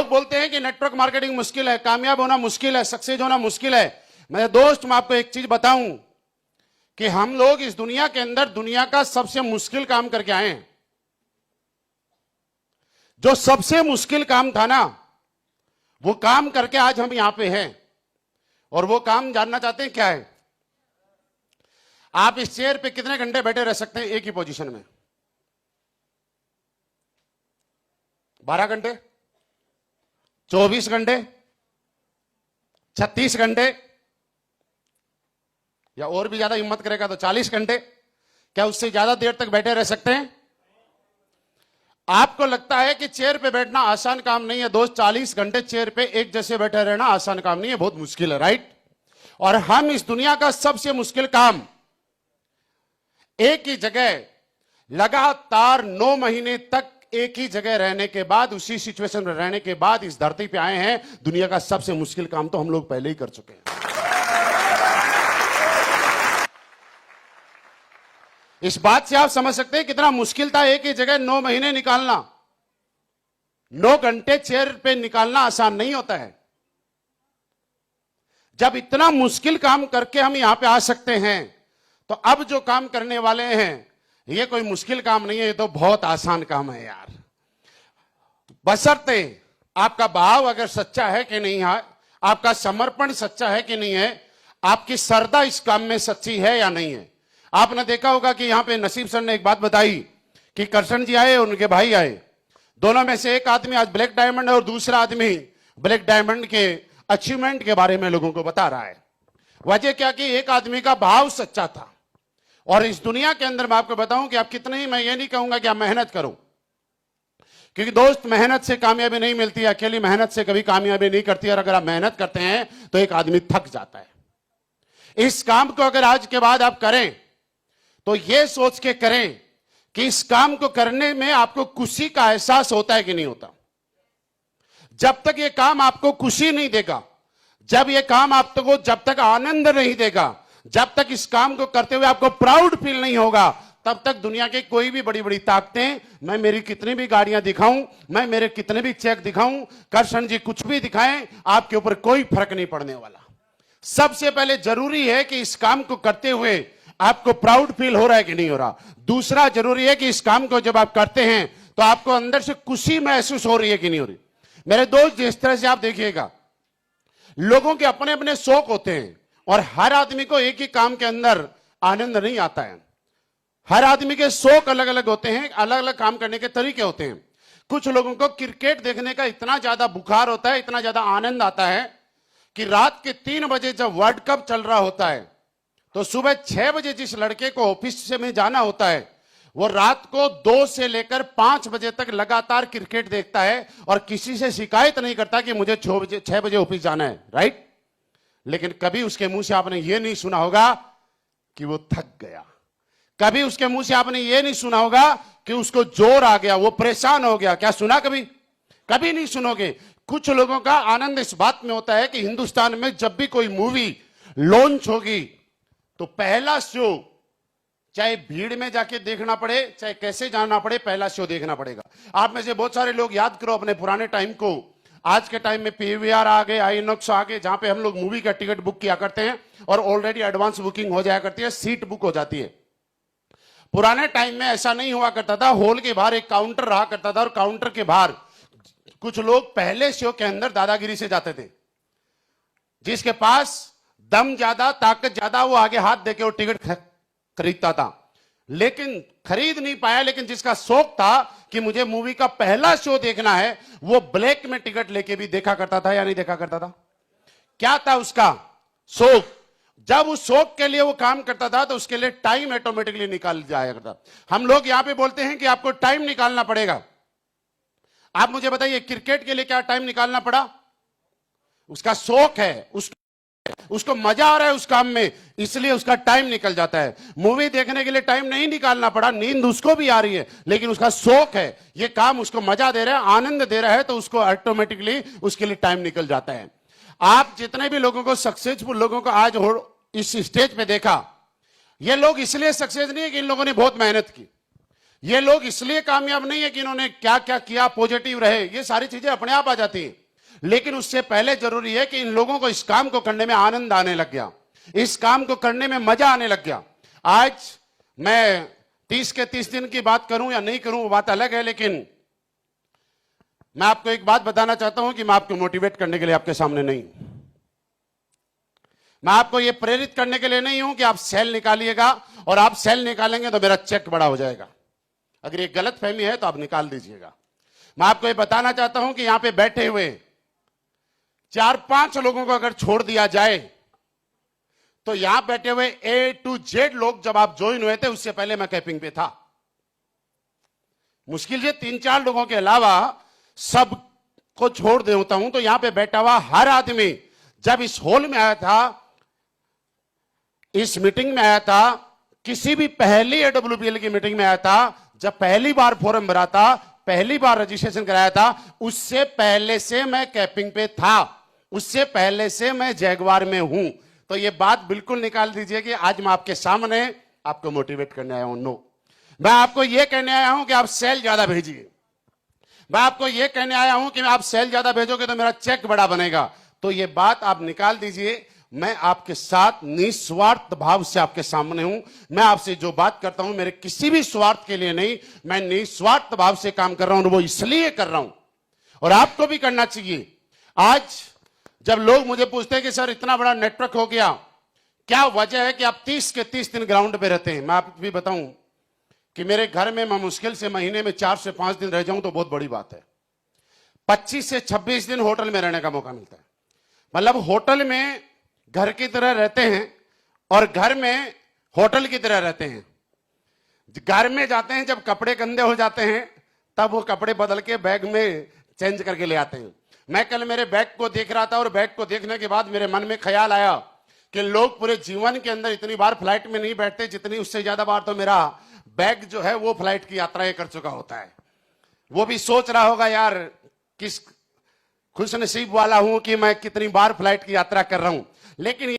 लोग बोलते हैं कि नेटवर्क मार्केटिंग मुश्किल है, कामयाब होना मुश्किल है, सक्सेस होना मुश्किल है। मेरे दोस्त, मैं आपको एक चीज बताऊं कि हम लोग इस दुनिया के अंदर दुनिया का सबसे मुश्किल काम करके आए हैं। जो सबसे मुश्किल काम था ना, वो काम करके आज हम यहां पे हैं। और वो काम जानना चाहते हैं क्या है? आप इस चेयर पे कितने घंटे बैठे रह सकते हैं एक ही पोजीशन में? 12 घंटे, 24 घंटे, 36 घंटे, या और भी ज्यादा हिम्मत करेगा तो 40 घंटे। क्या उससे ज्यादा देर तक बैठे रह सकते हैं? आपको लगता है कि चेयर पे बैठना आसान काम नहीं है दोस्त। 40 घंटे चेयर पे एक जैसे बैठे रहना आसान काम नहीं है, बहुत मुश्किल है, राइट? और हम इस दुनिया का सबसे मुश्किल काम एक ही जगह लगातार 9 महीने तक एक ही जगह रहने के बाद, उसी सिचुएशन में रहने के बाद इस धरती पे आए हैं। दुनिया का सबसे मुश्किल काम तो हम लोग पहले ही कर चुके हैं। इस बात से आप समझ सकते हैं कितना मुश्किल था एक ही जगह 9 महीने निकालना। 9 घंटे चेयर पे निकालना आसान नहीं होता है। जब इतना मुश्किल काम करके हम यहां पे आ सकते हैं, तो अब जो काम करने वाले हैं ये कोई मुश्किल काम नहीं है, ये तो बहुत आसान काम है यार। बशर्ते आपका भाव अगर सच्चा है कि नहीं है, आपका समर्पण सच्चा है कि नहीं है, आपकी श्रद्धा इस काम में सच्ची है या नहीं है। आपने देखा होगा कि यहां पे नसीब सर ने एक बात बताई कि करशन जी आए, उनके भाई आए। दोनों में से एक आदमी आज ब्लैक डायमंड है और दूसरा आदमी ब्लैक डायमंड के अचीवमेंट के बारे में लोगों को बता रहा है। वजह क्या कि एक आदमी का भाव सच्चा था। और इस दुनिया के अंदर मैं आपको बताऊं कि आप कितने ही, मैं ये नहीं कहूंगा कि आप मेहनत करो, क्योंकि दोस्त मेहनत से कामयाबी नहीं मिलती, अकेली मेहनत से कभी कामयाबी नहीं करती। और अगर आप मेहनत करते हैं तो एक आदमी थक जाता है। इस काम को अगर आज के बाद आप करें तो ये सोच के करें कि इस काम को करने में आपको खुशी का एहसास होता है कि नहीं होता। जब तक ये काम आपको खुशी नहीं देगा, जब ये काम आपको जब तक आनंद नहीं देगा, जब तक इस काम को करते हुए आपको प्राउड फील नहीं होगा, तब तक दुनिया के कोई भी बड़ी बड़ी ताकतें, मैं मेरी कितनी भी गाड़ियां दिखाऊं, मैं मेरे कितने भी चेक दिखाऊं, करशन जी कुछ भी दिखाएं, आपके ऊपर कोई फर्क नहीं पड़ने वाला। सबसे पहले जरूरी है कि इस काम को करते हुए आपको प्राउड फील हो रहा है कि नहीं हो रहा। दूसरा जरूरी है कि इस काम को जब आप करते हैं तो आपको अंदर से खुशी महसूस हो रही है कि नहीं हो रही। मेरे दोस्त, जिस तरह से आप देखिएगा, लोगों के अपने अपने शौक होते हैं और हर आदमी को एक ही काम के अंदर आनंद नहीं आता है। हर आदमी के शौक अलग अलग होते हैं, अलग अलग काम करने के तरीके होते हैं। कुछ लोगों को क्रिकेट देखने का इतना ज्यादा बुखार होता है, इतना ज्यादा आनंद आता है कि रात के 3 बजे जब वर्ल्ड कप चल रहा होता है तो सुबह 6 बजे जिस लड़के को ऑफिस से में जाना होता है, वो रात को 2 से लेकर 5 बजे तक लगातार क्रिकेट देखता है और किसी से शिकायत नहीं करता कि मुझे 6 बजे ऑफिस जाना है, राइट? लेकिन कभी उसके मुंह से आपने ये नहीं सुना होगा कि वो थक गया। कभी उसके मुंह से आपने ये नहीं सुना होगा कि उसको जोर आ गया, वो परेशान हो गया। क्या सुना? कभी कभी नहीं सुनोगे। कुछ लोगों का आनंद इस बात में होता है कि हिंदुस्तान में जब भी कोई मूवी लॉन्च होगी तो पहला शो, चाहे भीड़ में जाके देखना पड़े, चाहे कैसे जाना पड़े, पहला शो देखना पड़ेगा। आप में से बहुत सारे लोग याद करो अपने पुराने टाइम को। आज के टाइम में पीवीआर आ गए, आईनॉक्स आ गए, जहां पे हम लोग मूवी का टिकट बुक किया करते हैं और ऑलरेडी एडवांस बुकिंग हो जाया करती है, सीट बुक हो जाती है। पुराने टाइम में ऐसा नहीं हुआ करता था। हॉल के बाहर एक काउंटर रहा करता था और काउंटर के बाहर कुछ लोग पहले शो के अंदर दादागिरी से जाते थे। जिसके पास दम ज्यादा, ताकत ज्यादा, वो आगे हाथ देके वो टिकट खरीदता था। लेकिन खरीद नहीं पाया, लेकिन जिसका शौक था कि मुझे मूवी का पहला शो देखना है, वो ब्लैक में टिकट लेके भी देखा करता था या नहीं देखा करता था? क्या था उसका शौक? जब उस शौक के लिए वो काम करता था तो उसके लिए टाइम ऑटोमेटिकली निकाल जाया करता। हम लोग यहां पे बोलते हैं कि आपको टाइम निकालना पड़ेगा। आप मुझे बताइए, क्रिकेट के लिए क्या टाइम निकालना पड़ा? उसका शौक है, उसको मजा आ रहा है उस काम में, इसलिए उसका टाइम निकल जाता है। मूवी देखने के लिए टाइम नहीं निकालना पड़ा, नींद उसको भी आ रही है, लेकिन उसका शौक है, ये काम उसको मजा दे रहा है, आनंद दे रहा है, तो उसको ऑटोमेटिकली उसके लिए टाइम निकल जाता है। आप जितने भी लोगों को, सक्सेसफुल लोगों को आज इस स्टेज पे देखा, ये लोग इसलिए सक्सेस नहीं है कि इन लोगों ने बहुत मेहनत की। ये लोग इसलिए कामयाब नहीं है कि इन्होंने क्या क्या किया, पॉजिटिव रहे, ये सारी चीजें अपने आप आ जाती हैं, लेकिन उससे पहले जरूरी है कि इन लोगों को इस काम को करने में आनंद आने लग गया, इस काम को करने में मजा आने लग गया। आज मैं 30 के 30 दिन की बात करूं या नहीं करूं वो बात अलग है, लेकिन मैं आपको एक बात बताना चाहता हूं कि मैं आपको मोटिवेट करने के लिए आपके सामने नहीं हूं, मैं आपको यह प्रेरित करने के लिए नहीं हूं कि आप सेल निकालिएगा और आप सेल निकालेंगे तो मेरा चेक बड़ा हो जाएगा। अगर ये गलत फहमी है तो आप निकाल दीजिएगा। मैं आपको ये बताना चाहता हूं कि यहां पे बैठे हुए 4-5 लोगों को अगर छोड़ दिया जाए तो यहां बैठे हुए A to Z लोग जब आप ज्वाइन हुए थे उससे पहले मैं कैंपिंग पे था। मुश्किल से 3-4 लोगों के अलावा सब को छोड़ देता हूं तो यहां पे बैठा हुआ हर आदमी जब इस हॉल में आया था, इस मीटिंग में आया था, किसी भी पहली AWPL की मीटिंग में आया था, जब पहली बार फॉर्म भरा था, पहली बार रजिस्ट्रेशन कराया था, उससे पहले से मैं कैंपिंग पे था, उससे पहले से मैं जैगवार में हूं। तो ये बात बिल्कुल निकाल दीजिए कि आज मैं आपके सामने आपको मोटिवेट करने आया हूं। नो, मैं आपको यह कहने आया हूं कि आप सेल ज्यादा भेजिए। मैं आपको यह कहने आया हूं कि आप सेल ज्यादा भेजोगे तो मेरा चेक बड़ा बनेगा। तो ये बात आप निकाल दीजिए। मैं आपके साथ निस्वार्थ भाव से आपके सामने हूं। मैं आपसे जो बात करता हूं मेरे किसी भी स्वार्थ के लिए नहीं, मैं निस्वार्थ भाव से काम कर रहा हूं, वो इसलिए कर रहा हूं और आपको भी करना चाहिए। आज जब लोग मुझे पूछते हैं कि सर इतना बड़ा नेटवर्क हो गया, क्या वजह है कि आप 30 के 30 दिन ग्राउंड पे रहते हैं? मैं आपको भी बताऊं कि मेरे घर में मैं मुश्किल से महीने में 4 से 5 दिन रह जाऊं तो बहुत बड़ी बात है। 25 से 26 दिन होटल में रहने का मौका मिलता है। मतलब होटल में घर की तरह रहते हैं और घर में होटल की तरह रहते हैं। घर में जाते हैं, जब कपड़े गंदे हो जाते हैं तब वो कपड़े बदल के बैग में चेंज करके ले आते हैं। मैं कल मेरे बैग को देख रहा था और बैग को देखने के बाद मेरे मन में ख्याल आया कि लोग पूरे जीवन के अंदर इतनी बार फ्लाइट में नहीं बैठते जितनी उससे ज्यादा बार तो मेरा बैग जो है वो फ्लाइट की यात्राएं कर चुका होता है। वो भी सोच रहा होगा यार किस खुश नसीब वाला हूं कि मैं कितनी बार फ्लाइट की यात्रा कर रहा हूं। लेकिन